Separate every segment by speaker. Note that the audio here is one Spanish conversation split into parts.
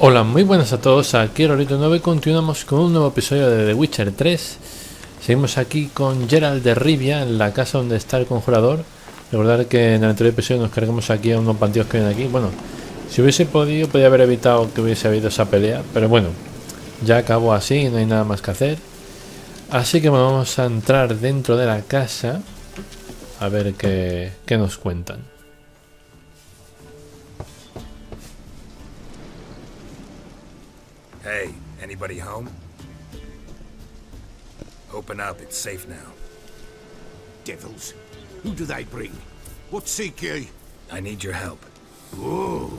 Speaker 1: Hola, muy buenas a todos, aquí Geralt de Rivia y continuamos con un nuevo episodio de The Witcher 3. Seguimos aquí con Geralt de Rivia en la casa donde está el conjurador. Recordad que en el anterior episodio nos cargamos aquí a unos bandidos que vienen aquí. Bueno, si hubiese podido, podría haber evitado que hubiese habido esa pelea, pero bueno, ya acabó así, no hay nada más que hacer. Así que bueno, vamos a entrar dentro de la casa a ver qué nos cuentan.
Speaker 2: Hey, anybody home? Open up, it's safe now.
Speaker 3: Devils, who do they bring? What seek ye?
Speaker 2: I need your help.
Speaker 3: Oh,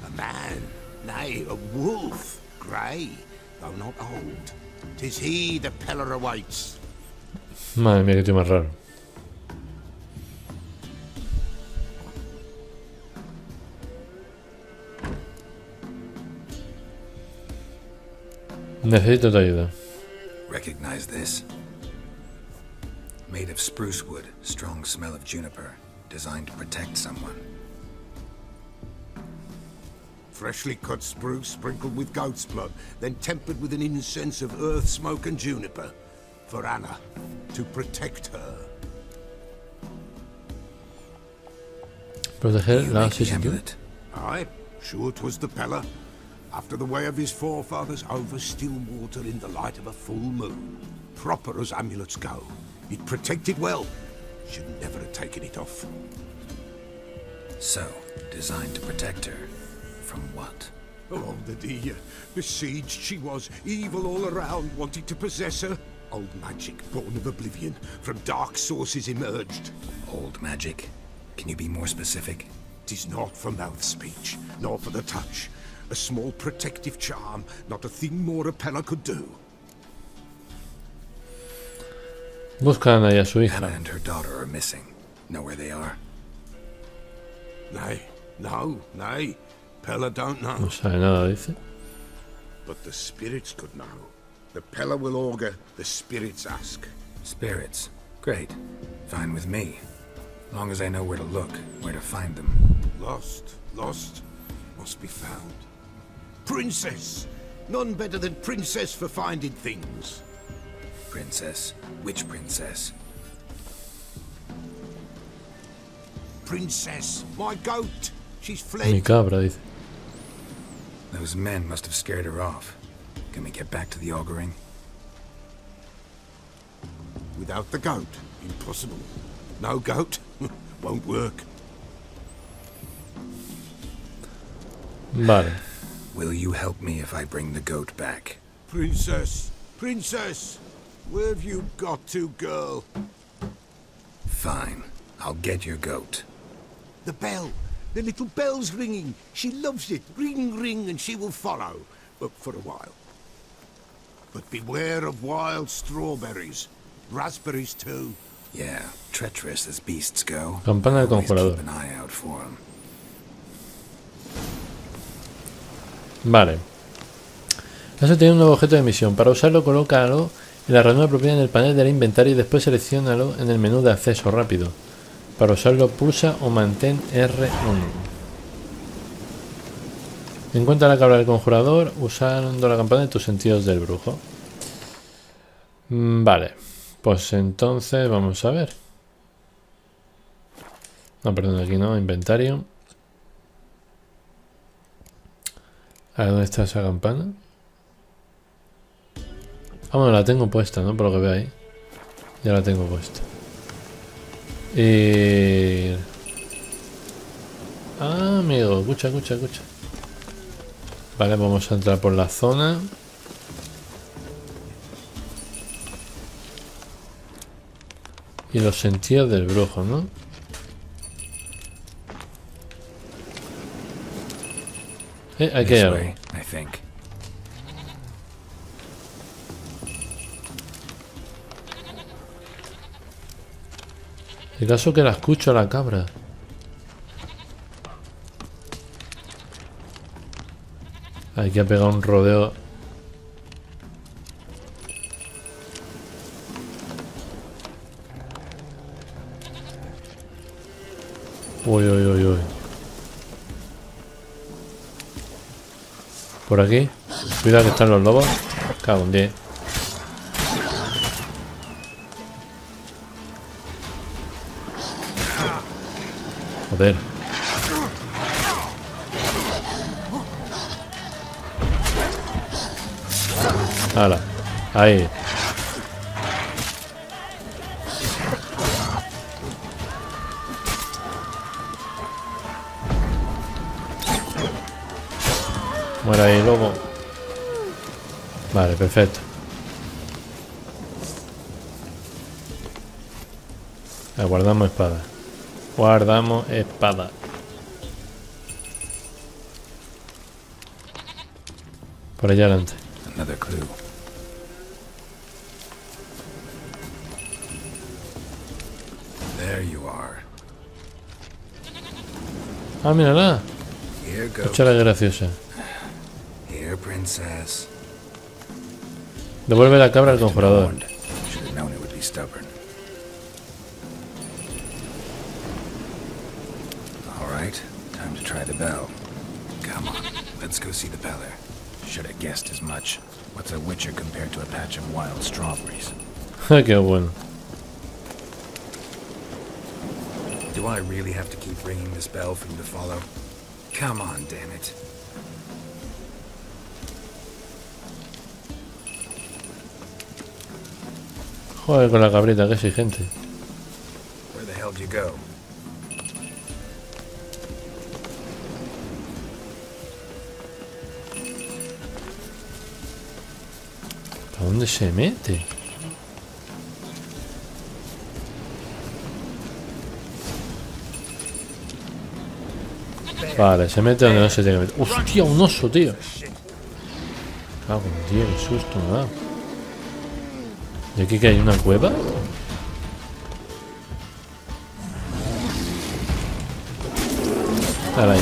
Speaker 3: a man, nay, a wolf, grey, though not old. 'Tis he the Peller awaits.
Speaker 1: Madre mía, qué tío más raro. Necesito tu ayuda.
Speaker 2: Recognize this? Made of spruce wood, strong smell of juniper, designed to protect someone.
Speaker 3: Freshly cut spruce sprinkled with goat's blood, then tempered with an incense of earth, smoke and juniper. For Anna, to protect her.
Speaker 1: Proteger
Speaker 2: You
Speaker 1: la
Speaker 2: make the
Speaker 1: sitio.
Speaker 2: amulet.
Speaker 3: Aye, sure 'twas the Peller. After the way of his forefathers, over still water in the light of a full moon. Proper as amulets go. It protected well. Should never have taken it off.
Speaker 2: So, designed to protect her. From what?
Speaker 3: Oh, the dear. Besieged she was, evil all around, wanting to possess her. Old magic, born of oblivion, from dark sources emerged.
Speaker 2: Old magic? Can you be more specific?
Speaker 3: 'Tis not for mouth speech, nor for the touch. A small protective charm, not a thing more a Peller could do.
Speaker 1: Buscan ahí a su hija.
Speaker 2: Anna and her daughter are missing. Know where they are?
Speaker 3: Nay, nay. Peller don't know.
Speaker 1: No sabe nada, dice.
Speaker 3: But the spirits could know. The Peller will augur, the spirits ask.
Speaker 2: Spirits. Great. Fine with me. As long as I know where to look, where to find them.
Speaker 3: Lost, must be found. Princess! None better than Princess for finding things.
Speaker 2: Princess? Which princess?
Speaker 3: Princess, my goat! She's
Speaker 1: Mi
Speaker 3: fled.
Speaker 1: cabra, dice.
Speaker 2: Those men must have scared her off. Can we get back to the auguring?
Speaker 3: Without the goat, impossible. No goat, won't work.
Speaker 1: Vale.
Speaker 2: Will you help me if I bring the goat back?
Speaker 3: Princess, where have you got to, girl?
Speaker 2: Fine. I'll get your goat.
Speaker 3: The bell, the little bell's ringing. She loves it. Ring, ring, and she will follow. But for a while. But beware of wild strawberries. Raspberries too.
Speaker 2: Yeah, treacherous as beasts go.
Speaker 1: Campana del
Speaker 2: Always
Speaker 1: conjurador.
Speaker 2: keep an eye out for them.
Speaker 1: Vale. Has obtenido un nuevo objeto de misión. Para usarlo, colócalo en la ranura propiedad en el panel del inventario y después selecciónalo en el menú de acceso rápido. Para usarlo, pulsa o mantén R1. Encuentra la cabra del conjurador usando la campana de tus sentidos del brujo. Vale. Pues entonces vamos a ver. No, perdón, aquí no. Inventario. A ver, ¿dónde está esa campana? Ah, bueno, la tengo puesta, ¿no? Por lo que veo ahí. Ya la tengo puesta. Y... Ah, amigo, escucha. Vale, vamos a entrar por la zona. Y los sentidos del brujo, ¿no? Aquí hay
Speaker 2: This
Speaker 1: algo.
Speaker 2: way, I think.
Speaker 1: El caso que la escucho a la cabra. Hay que pegar un rodeo. Uy. Por aquí. Cuidado que están los lobos. Cago en 10. Joder. Hala. Ahí. Muere ahí, lobo. Vale, perfecto. Guardamos espada. Guardamos espada. Por allá adelante.
Speaker 2: Another clue. There you are.
Speaker 1: Ah, mírala.
Speaker 2: Here goes.
Speaker 1: Cuchara graciosa.
Speaker 2: Here, princess.
Speaker 1: Devuelve la cabra al conjurador.
Speaker 2: Should have known it would be stubborn. All right, time to try the bell. Come on, let's go see the peller. Should have guessed as much. What's a witcher compared to a patch of wild strawberries?
Speaker 1: Qué bueno.
Speaker 2: Do I really have to keep ringing this bell for you to follow? Come on, damn it.
Speaker 1: Joder con la cabrita, que exigente.
Speaker 2: Where the hell did you go?
Speaker 1: ¿A dónde se mete? Vale, se mete donde no se tiene que meter. ¡Hostia, un oso, tío! Cago en Dios, qué susto me da. ¿Y aquí que hay una cueva? Dale ahí.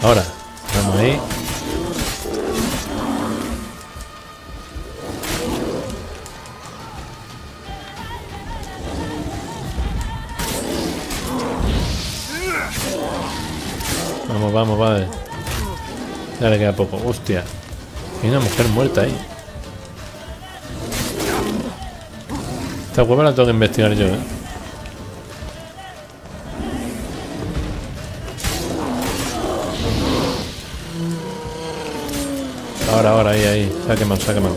Speaker 1: Ahora, vamos ahí. Vamos, vale. Ya le queda poco. Hostia. Hay una mujer muerta ahí. Esta cueva la tengo que investigar yo, ¿eh? Ahora, ahí. Se ha quemado.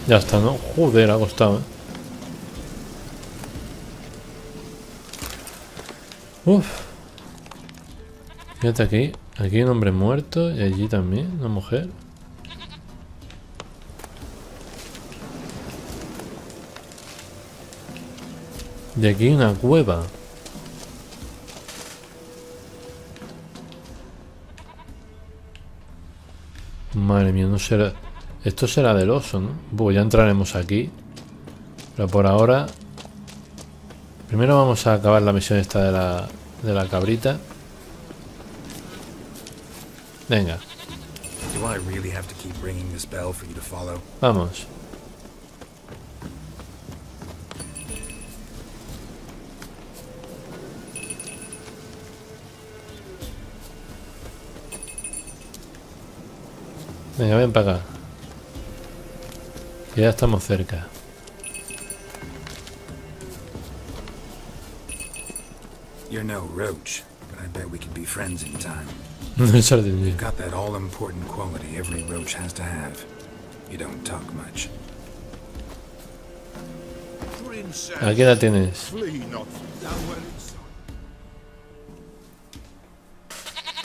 Speaker 1: Ya está, ¿no? Joder, ha costado, ¿eh? Uf. Fíjate aquí. Aquí hay un hombre muerto y allí también, una mujer. Y aquí hay una cueva. Madre mía, no será... Esto será del oso, ¿no? Pues ya entraremos aquí. Pero por ahora... Primero vamos a acabar la misión esta de la cabrita. Venga. Vamos. Venga, ven para acá. Que ya estamos cerca.
Speaker 2: You're no roach, but I bet we could be friends in time.
Speaker 1: You've
Speaker 2: got that all-important quality every roach has to have. You don't talk much.
Speaker 1: Aquí la tienes.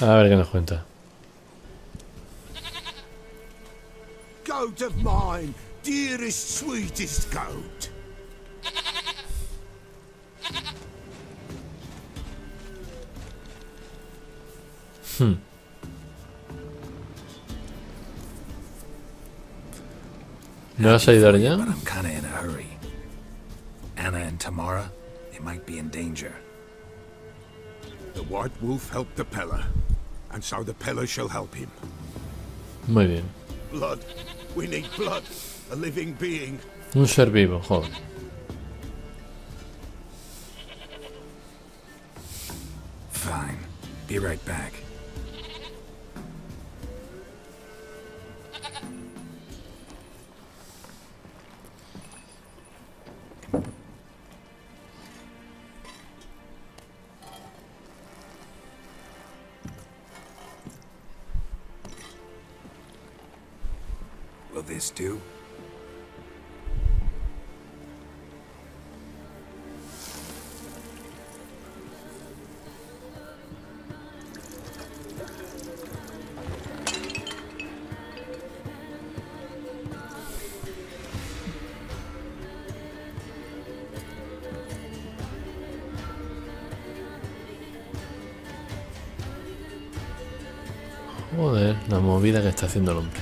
Speaker 1: A ver qué nos cuenta.
Speaker 3: Goat of mine, dearest, sweetest goat.
Speaker 1: ¿Me vas a ayudar ya?
Speaker 2: But I'm kinda in a hurry. Anna and Tamara, they might be in danger.
Speaker 3: The White Wolf helped the Peller, and so the Peller shall help him.
Speaker 1: Muy bien.
Speaker 3: Blood. We need blood. A living being.
Speaker 1: Un ser vivo, joder.
Speaker 2: Fine. Be right back. Will this do?
Speaker 1: Joder, la movida que está haciendo el hombre.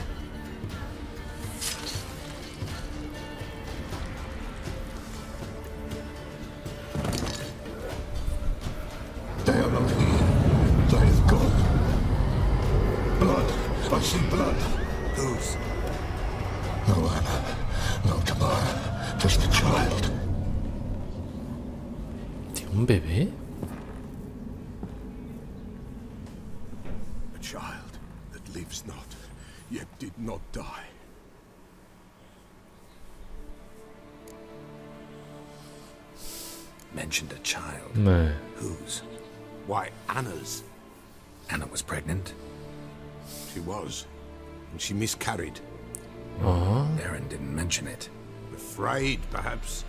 Speaker 3: They are not here. They have gone. Blood. I see blood. Whose? No Anna. No Tamara. Just the child.
Speaker 1: ¿Tiene un bebé?
Speaker 3: A child that lives not, yet did not die.
Speaker 2: Mentioned a child.
Speaker 1: No.
Speaker 2: Whose?
Speaker 3: Why, Anna's.
Speaker 2: Anna was pregnant.
Speaker 3: She was. And she miscarried.
Speaker 1: Oh.
Speaker 2: Baron didn't mention it.
Speaker 3: Afraid, perhaps.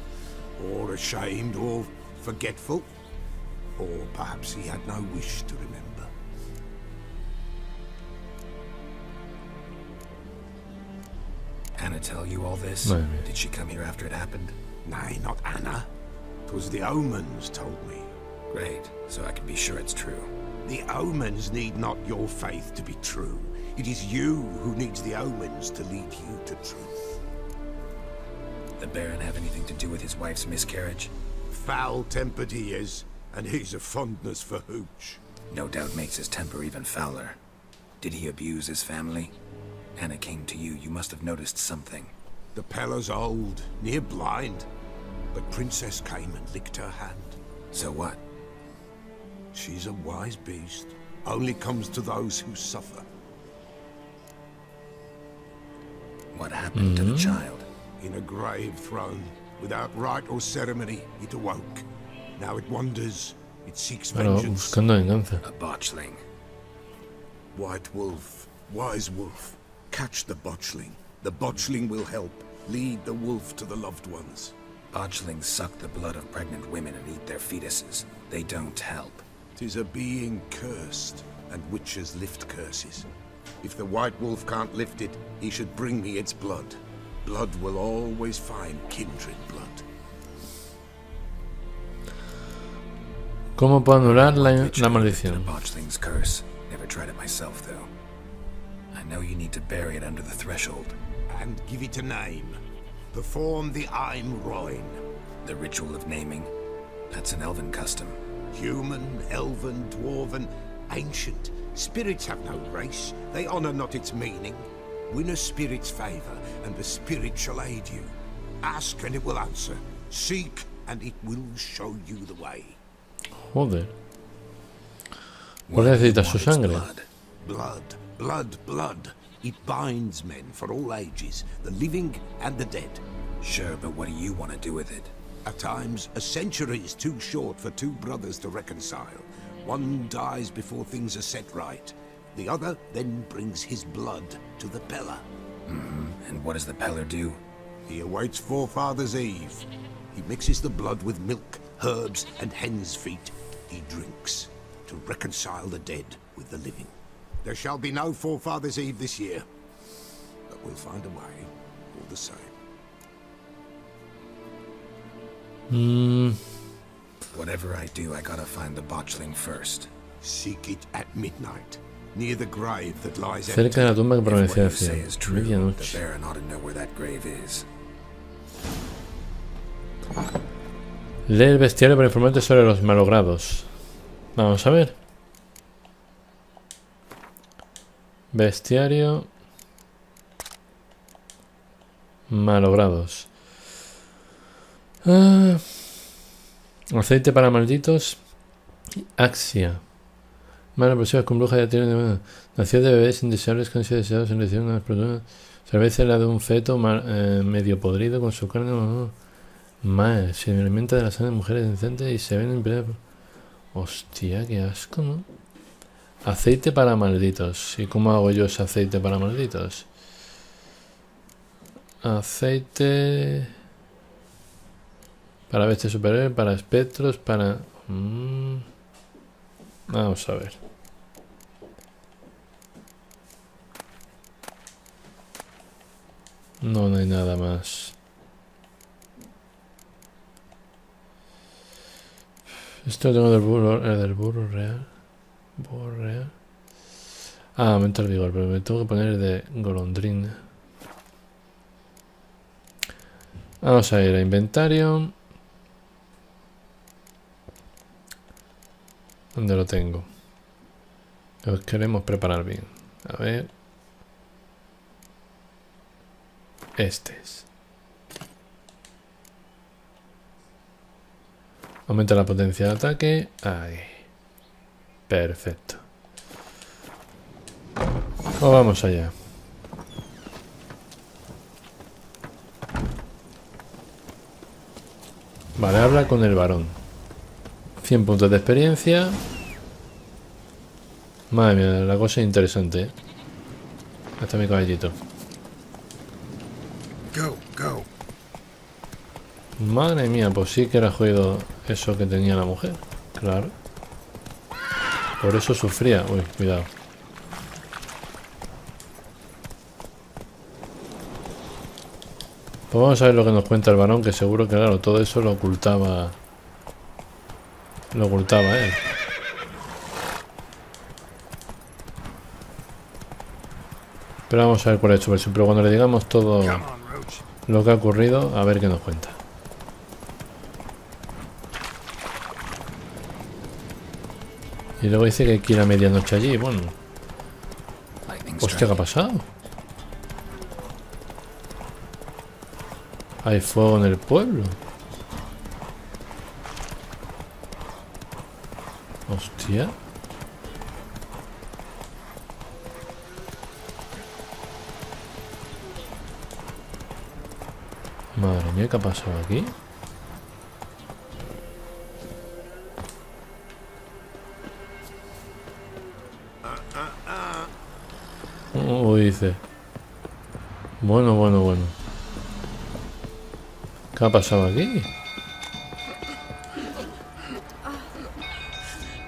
Speaker 3: Or ashamed, or forgetful. Or perhaps he had no wish to remember.
Speaker 2: Anna tell you all this?
Speaker 1: No.
Speaker 2: Did she come here after it happened?
Speaker 3: Nay, not Anna. 'Twas the omens told me.
Speaker 2: Great, so I can be sure it's true.
Speaker 3: The omens need not your faith to be true. It is you who needs the omens to lead you to truth.
Speaker 2: The Baron have anything to do with his wife's miscarriage?
Speaker 3: Foul-tempered he is, and he's a fondness for hooch.
Speaker 2: No doubt makes his temper even fouler. Did he abuse his family? Anna came to you, you must have noticed something.
Speaker 3: The Peller's old, near blind, but Princess came and licked her hand.
Speaker 2: So what?
Speaker 3: She's a wise beast, only comes to those who suffer.
Speaker 2: What happened to the child?
Speaker 3: In a grave thrown, without rite or ceremony, it awoke. Now it wanders, it seeks
Speaker 1: Claro,
Speaker 3: vengeance.
Speaker 1: buscando venganza.
Speaker 2: A botchling.
Speaker 3: White wolf, wise wolf, catch the botchling. The botchling will help, lead the wolf to the loved ones.
Speaker 2: Botchlings suck the blood of pregnant women and eat their fetuses. They don't help.
Speaker 3: 'Tis a being cursed, and witches lift curses. If the white wolf can't lift it, he should bring me its blood. Blood will always find kindred blood.
Speaker 1: ¿Cómo puedo anular la
Speaker 2: The
Speaker 1: maldición?
Speaker 2: botchling's curse. Never tried it myself, though. I know you need to bury it under the threshold.
Speaker 3: And give it a name. Perform the Aim Roin.
Speaker 2: The ritual of naming. That's an elven custom.
Speaker 3: Human, elven, dwarven, ancient. Spirits have no race. They honor not its meaning. Win a spirit's favor, and the spirit shall aid you. Ask, and it will answer. Seek, and it will show you the way.
Speaker 1: Joder. ¿Cuál necesita su sangre?
Speaker 2: Blood.
Speaker 3: Blood, blood, blood. It binds men for all ages, the living and the dead.
Speaker 2: Sure, but what do you want to do with it?
Speaker 3: At times, a century is too short for two brothers to reconcile. One dies before things are set right. The other then brings his blood to the Peller.
Speaker 2: And what does the Peller do?
Speaker 3: He awaits Forefather's Eve. He mixes the blood with milk, herbs, and hen's feet. He drinks to reconcile the dead with the living. There shall be no Forefather's Eve this year, but we'll find a way all the same.
Speaker 2: Whatever I do, I gotta find the botchling first.
Speaker 3: Seek it at midnight, near the grave that lies
Speaker 1: Cerca de la tumba que
Speaker 2: If what
Speaker 1: permanecía
Speaker 2: you say
Speaker 1: fiel.
Speaker 2: is true, the
Speaker 1: Medianoche.
Speaker 2: Baron ought to know where that grave is.
Speaker 1: Lee el bestiario para informarte sobre los malogrados. Vamos a ver. Bestiario. Malogrados. Aceite para malditos. Axia. Malas personas con brujas ya tienen. Nació de bebés indeseables que han sido deseados en recibir unas personas. Cerveza la de un feto medio podrido con su carne. Mal. Se alimenta de la sangre de mujeres decentes y se ven en plena. Hostia, qué asco, ¿no? Aceite para malditos. ¿Y cómo hago yo ese aceite para malditos? Aceite para bestias superiores, para espectros, para... Vamos a ver. No, no hay nada más. Esto lo tengo del burro real. Burro real. Aumenta el vigor, pero me tengo que poner de golondrina. Vamos a ir a inventario. ¿Dónde lo tengo? Lo queremos preparar bien. A ver. Este es. Aumenta la potencia de ataque. Ahí. Perfecto. Pues vamos allá. Vale, habla con el varón. 100 puntos de experiencia. Madre mía, la cosa es interesante, ¿eh? Ahí está mi caballito.
Speaker 2: Go.
Speaker 1: Madre mía, pues sí que era jodido eso que tenía la mujer. Claro. Por eso sufría. Uy, cuidado. Pues vamos a ver lo que nos cuenta el varón, que seguro que claro, todo eso lo ocultaba. Lo ocultaba él. Pero vamos a ver cuál es su versión. Pero cuando le digamos todo lo que ha ocurrido, a ver qué nos cuenta. Y luego dice que hay que ir a medianoche allí. Bueno. Hostia, ¿qué ha pasado? Hay fuego en el pueblo. Hostia. Madre mía, ¿qué ha pasado aquí? Dice. Bueno. ¿Qué ha pasado aquí?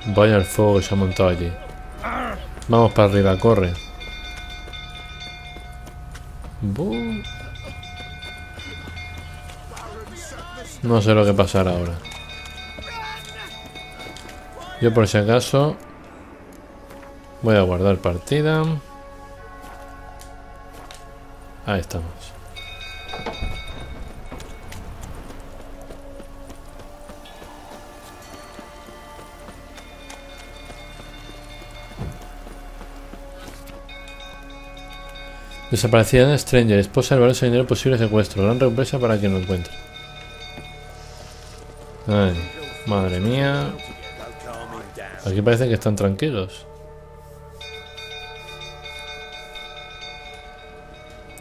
Speaker 1: Vaya el fuego que se ha montado allí. Vamos para arriba, corre. No sé lo que pasará ahora. Yo por si acaso voy a guardar partida. Ahí estamos. Desaparecida en Stranger. Esposa del valioso dinero posible secuestro. Gran recompensa para quien lo encuentre. Ay, madre mía. Aquí parece que están tranquilos.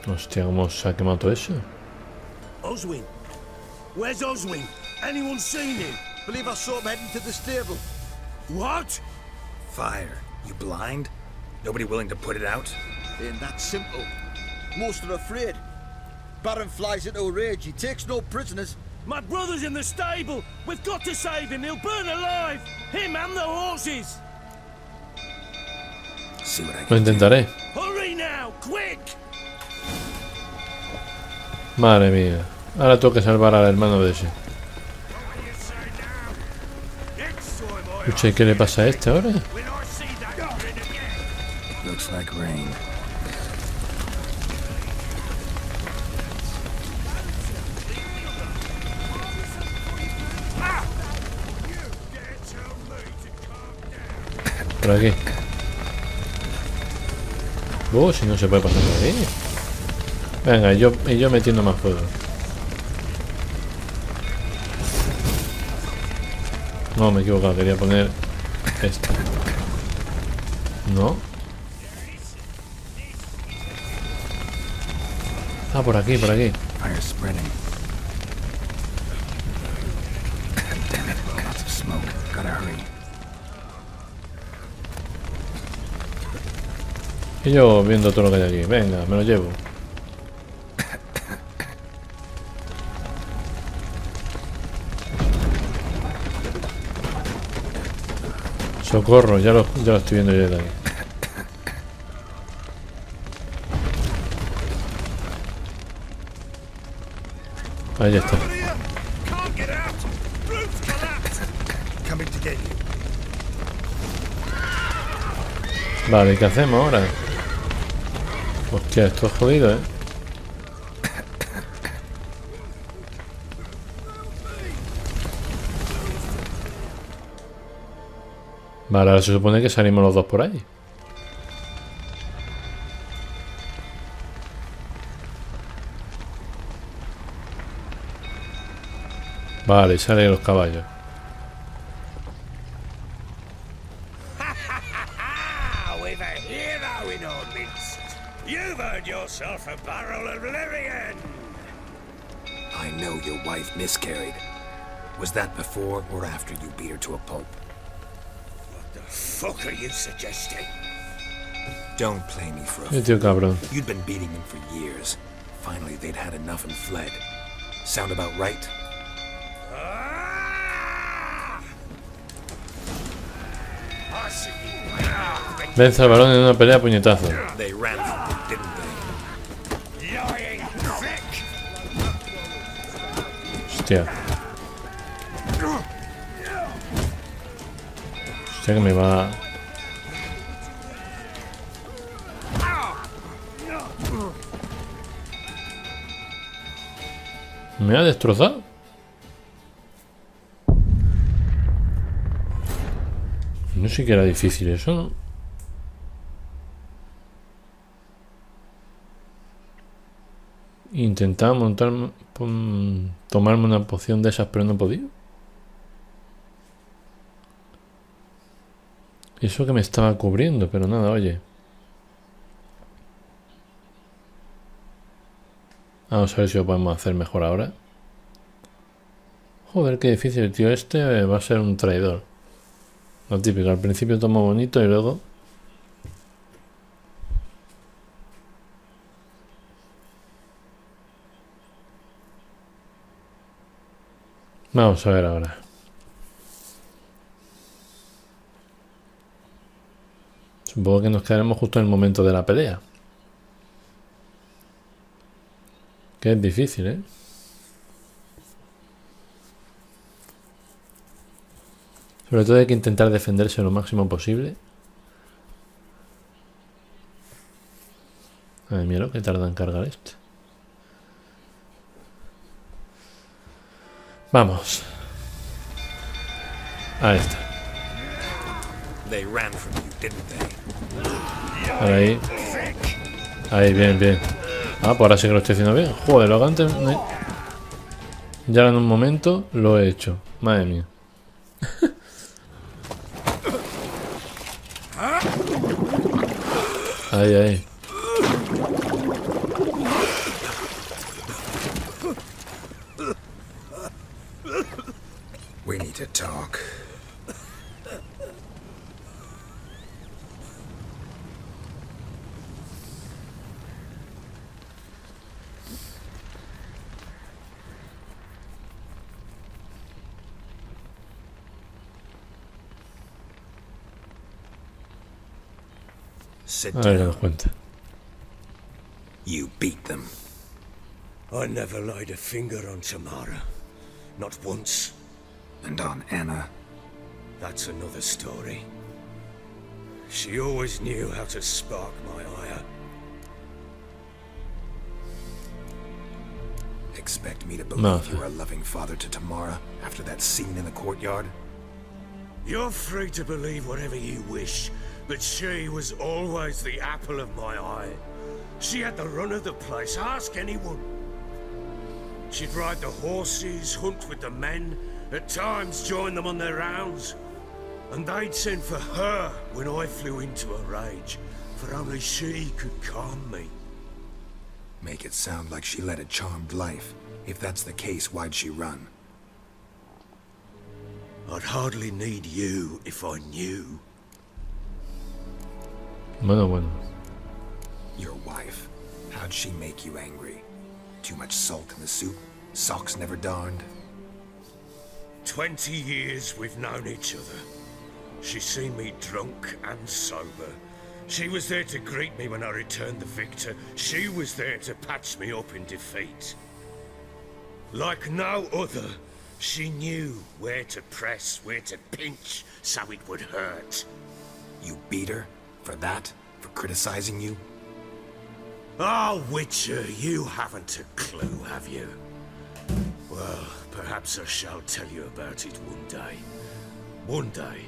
Speaker 1: Hostia, ¿cómo se ha quemado todo eso?
Speaker 4: Oswin. Where's Oswin? Anyone seen him? Believe I saw him heading to the stable. What?
Speaker 2: Fire. You blind? Nobody willing to put it out?
Speaker 4: Ain't that simple. Most are afraid. Baron flies into a rage. He takes no prisoners. My brother's in the stable. We've got to save him. He'll burn alive. Him and the horses.
Speaker 2: See what I
Speaker 1: Lo
Speaker 2: can do.
Speaker 1: intentaré.
Speaker 4: Hurry now, quick!
Speaker 1: Madre mía. Ahora tengo que salvar al hermano de ese. Escucha, ¿y qué le pasa a este ahora?
Speaker 2: Looks like rain.
Speaker 1: Por aquí. Si no se puede pasar por ahí. Venga, y yo metiendo más fuego. No, me he equivocado, quería poner esta. No. Ah, por aquí, por aquí.
Speaker 2: Fire spreading. Damn it, lots of smoke. Gotta hurry.
Speaker 1: Y yo viendo todo lo que hay aquí. Venga, me lo llevo. Socorro, ya lo estoy viendo yo de ahí. Ahí está. Vale, ¿qué hacemos ahora? Hostia, esto es jodido, ¿eh? Vale, ahora se supone que salimos los dos por ahí. Vale, salen los caballos.
Speaker 4: With a hero in our midst, you've earned yourself a barrel of oblivion.
Speaker 2: I know your wife miscarried. Was that before or after you beat her to a pulp?
Speaker 4: What the fuck are you suggesting?
Speaker 2: Don't play me for a
Speaker 1: Tío cabrón.
Speaker 2: You'd been beating them for years. Finally, they'd had enough and fled. Sound about right?
Speaker 1: Vence al varón en una pelea a puñetazo.
Speaker 2: They ran from you, didn't they?
Speaker 4: Lying prick!
Speaker 1: Hostia. Hostia, que me va... ¿Me ha destrozado? No sé que era difícil eso, ¿no? Intentaba tomarme una poción de esas, pero no he podido. Eso que me estaba cubriendo, pero nada, oye. Vamos a ver si lo podemos hacer mejor ahora. Joder, qué difícil, tío. Este va a ser un traidor. Lo típico, al principio toma bonito y luego... Vamos a ver ahora. Supongo que nos quedaremos justo en el momento de la pelea. Que es difícil, ¿eh? Sobre todo hay que intentar defenderse lo máximo posible. Ay, mira lo que tarda en cargar esto. Vamos. Ahí está.
Speaker 2: They ran from you, didn't they?
Speaker 1: Ahí. Ahí, bien, bien. Ah, pues ahora sí que lo estoy haciendo bien. Joder, lo que antes... Ya en un momento lo he hecho. Madre mía. Ahí, ahí.
Speaker 2: We need to talk. Sit
Speaker 1: A ver, que
Speaker 2: down.
Speaker 1: nos cuenta.
Speaker 2: You beat them.
Speaker 4: I never laid a finger on Tamara. Not once.
Speaker 2: And on Anna.
Speaker 4: That's another story. She always knew how to spark my ire.
Speaker 2: Expect me to believe
Speaker 1: No.
Speaker 2: you were a loving father to Tamara after that scene in the courtyard?
Speaker 4: You're free to believe whatever you wish, but she was always the apple of my eye. She had the run of the place, ask anyone. She'd ride the horses, hunt with the men, at times join them on their rounds. And they'd send for her when I flew into a rage, for only she could calm me.
Speaker 2: Make it sound like she led a charmed life. If that's the case, why'd she run?
Speaker 4: I'd hardly need you if I knew.
Speaker 1: Bueno.
Speaker 2: Your wife. How'd she make you angry? Too much salt in the soup? Socks never darned?
Speaker 4: 20 years we've known each other. She's seen me drunk and sober. She was there to greet me when I returned the victor. She was there to patch me up in defeat. Like no other, she knew where to press, where to pinch, so it would hurt.
Speaker 2: You beat her? For that? For criticizing you?
Speaker 4: Oh, Witcher, you haven't a clue, have you? Well, perhaps I shall tell you about it one day. One day,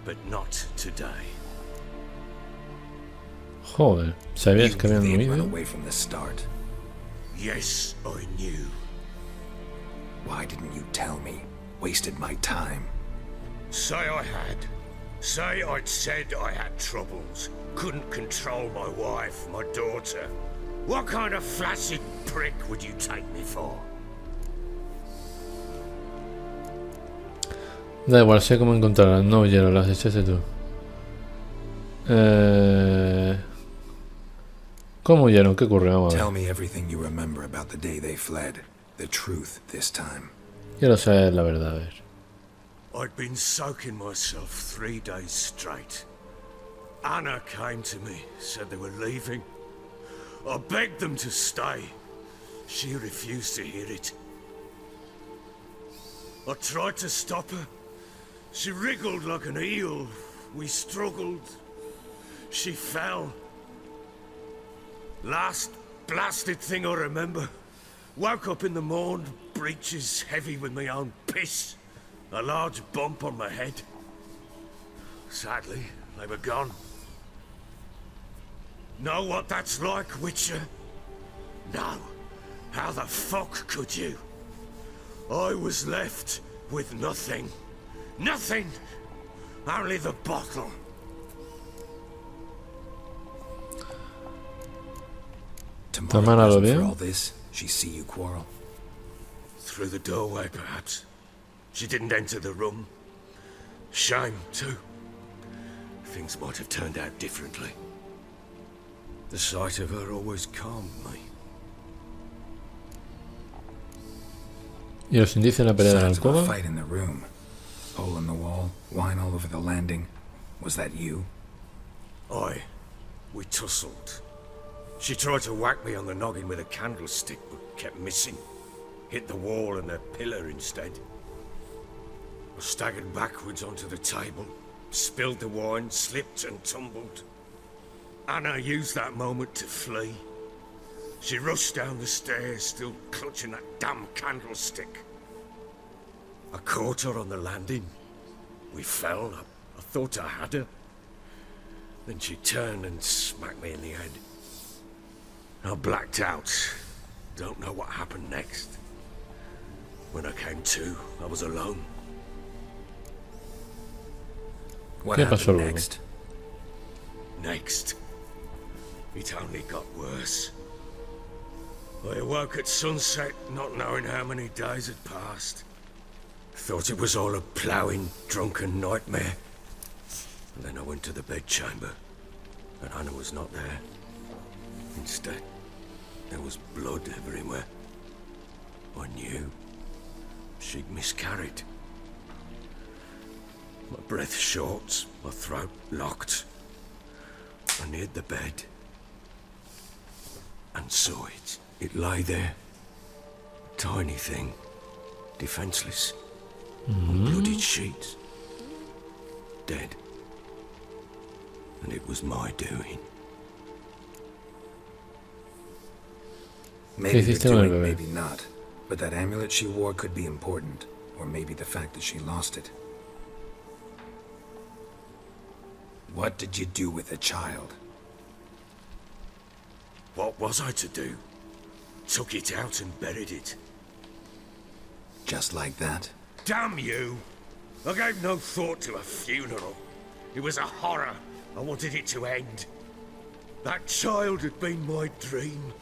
Speaker 4: but not today.
Speaker 1: Joder, ¿sabías que habían
Speaker 2: run
Speaker 1: huido?
Speaker 2: away from the start.
Speaker 4: Yes, I knew.
Speaker 2: Why didn't you tell me? Wasted my time.
Speaker 4: Say I had. Say I'd said I had troubles. Couldn't control my wife, my daughter. What kind of flaccid prick would you take me for?
Speaker 1: Da igual, sé cómo encontrarlas. No, Geralt, las echaste tú. ¿Cómo huyeron? ¿Qué ocurrió? Vamos a
Speaker 2: Tell
Speaker 1: ver.
Speaker 2: me everything you remember about the day they fled. The truth this time.
Speaker 1: Quiero saber la verdad, a ver.
Speaker 4: I'd been soaking myself 3 days straight. Anna came to me, said they were leaving. I begged them to stay. She refused to hear it. I tried to stop her. She wriggled like an eel. We struggled. She fell. Last blasted thing I remember. Woke up in the morn, breeches heavy with my own piss. A large bump on my head. Sadly, they were gone. Know what that's like, Witcher? No. How the fuck could you? I was left with nothing. Nothing! Only the bottle.
Speaker 2: Tomorrow, present for all this, she see you quarrel.
Speaker 4: Through the doorway, perhaps. She didn't enter the room. Shame, too. Things might have turned out differently. The sight of her always calmed me.
Speaker 1: ¿Y los indicios en la pelea de la
Speaker 2: Signs of a
Speaker 1: alcoba?
Speaker 2: fight in the room. Hole in the wall, wine all over the landing. Was that you?
Speaker 4: Aye. We tussled. She tried to whack me on the noggin with a candlestick, but kept missing. Hit the wall and a pillar instead. I staggered backwards onto the table, spilled the wine, slipped and tumbled. Anna used that moment to flee. She rushed down the stairs, still clutching that damn candlestick. I caught her on the landing. We fell. I thought I had her. Then she turned and smacked me in the head. I blacked out. Don't know what happened next. When I came to, I was alone.
Speaker 2: What
Speaker 1: ¿Qué pasó
Speaker 2: happened
Speaker 1: luego?
Speaker 2: next?
Speaker 4: Next, it only got worse. I awoke at sunset, not knowing how many days had passed. Thought it was all a ploughing, drunken nightmare. And then I went to the bedchamber, and Anna was not there. Instead, there was blood everywhere. I knew she'd miscarried. My breath short, my throat locked. I neared the bed and saw it. It lay there, a tiny thing, defenseless, on bloodied sheets, dead. And it was my doing.
Speaker 2: Maybe you're
Speaker 1: hiciste con el
Speaker 2: doing,
Speaker 1: bebé?
Speaker 2: maybe not. But that amulet she wore could be important. Or maybe the fact that she lost it. What did you do with the child?
Speaker 4: What was I to do? Took it out and buried it.
Speaker 2: Just like that?
Speaker 4: Damn you! I gave no thought to a funeral. It was a horror. I wanted it to end. That child had been my dream.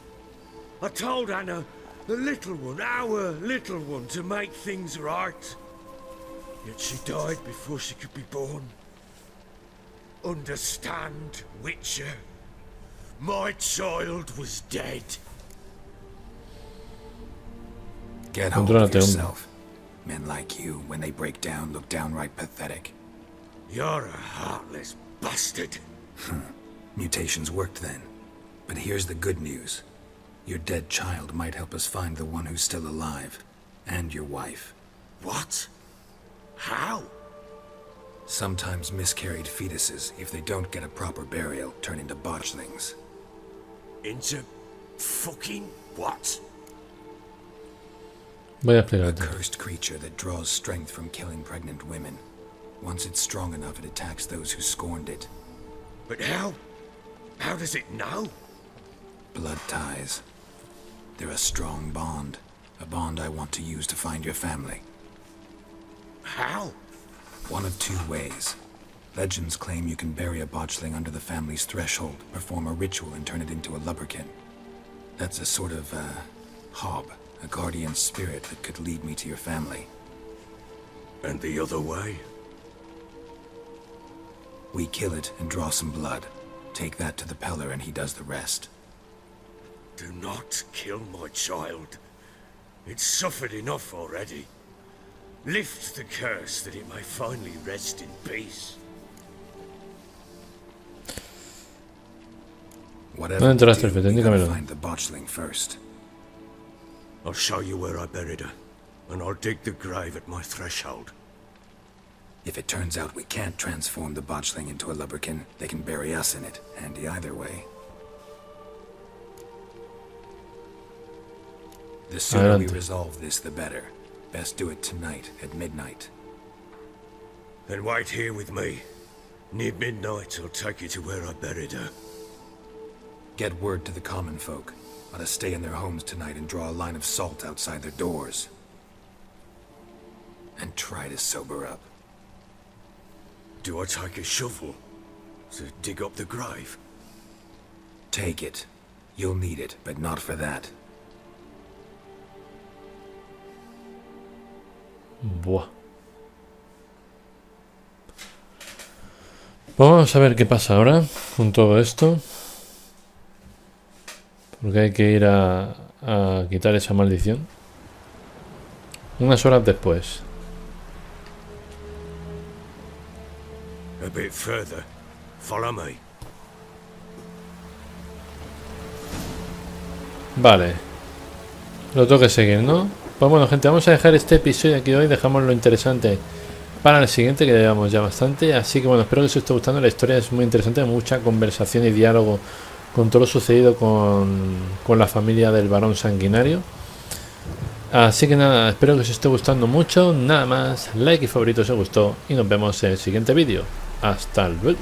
Speaker 4: I told Anna, the little one, our little one, to make things right. Yet she died before she could be born. Understand, Witcher? My child was dead.
Speaker 2: Get hold of yourself. Men like you, when they break down, look downright pathetic.
Speaker 4: You're a heartless bastard.
Speaker 2: Mutations worked then. But here's the good news. Your dead child might help us find the one who's still alive. And your wife.
Speaker 4: What? How?
Speaker 2: Sometimes miscarried fetuses, if they don't get a proper burial, turn into botchlings.
Speaker 4: Into fucking what?
Speaker 1: Voy a
Speaker 2: A
Speaker 1: explicarte.
Speaker 2: cursed creature that draws strength from killing pregnant women. Once it's strong enough, it attacks those who scorned it.
Speaker 4: But how? How does it know?
Speaker 2: Blood ties. They're a strong bond. A bond I want to use to find your family.
Speaker 4: How?
Speaker 2: One of two ways. Legends claim you can bury a botchling under the family's threshold, perform a ritual, and turn it into a lubberkin. That's a sort of, hob, a guardian spirit that could lead me to your family.
Speaker 4: And the other way?
Speaker 2: We kill it and draw some blood. Take that to the Peller and he does the rest.
Speaker 4: Do not kill my child. It's suffered enough already. Lift the curse that it may finally rest in peace.
Speaker 2: Whatever
Speaker 1: No
Speaker 2: we
Speaker 1: entraste,
Speaker 2: do,
Speaker 1: perfecto,
Speaker 2: we gotta
Speaker 1: indícamelo.
Speaker 2: find the botchling first.
Speaker 4: I'll show you where I buried her, and I'll dig the grave at my threshold.
Speaker 2: If it turns out we can't transform the botchling into a lubberkin, they can bury us in it. Handy either way. The sooner we
Speaker 1: Adelante.
Speaker 2: resolve this, the better. Best do it tonight, at midnight.
Speaker 4: Then wait here with me. Near midnight, I'll take you to where I buried her.
Speaker 2: Get word to the common folk. Let us stay in their homes tonight and draw a line of salt outside their doors. And try to sober up.
Speaker 4: Do I take a shovel to dig up the grave?
Speaker 2: Take it. You'll need it, but not for that.
Speaker 1: Buah. Pues vamos a ver qué pasa ahora con todo esto. Porque hay que ir a quitar esa maldición. Unas horas después.
Speaker 4: A bit further. Follow me.
Speaker 1: Vale. Lo tengo que seguir, ¿no? Pues bueno, gente, vamos a dejar este episodio aquí hoy. Dejamos lo interesante para el siguiente, que llevamos ya bastante. Así que bueno, espero que os esté gustando. La historia es muy interesante, mucha conversación y diálogo con todo lo sucedido con la familia del varón sanguinario. Así que nada, espero que os esté gustando mucho. Nada más, like y favorito si os gustó. Y nos vemos en el siguiente vídeo. Hasta luego.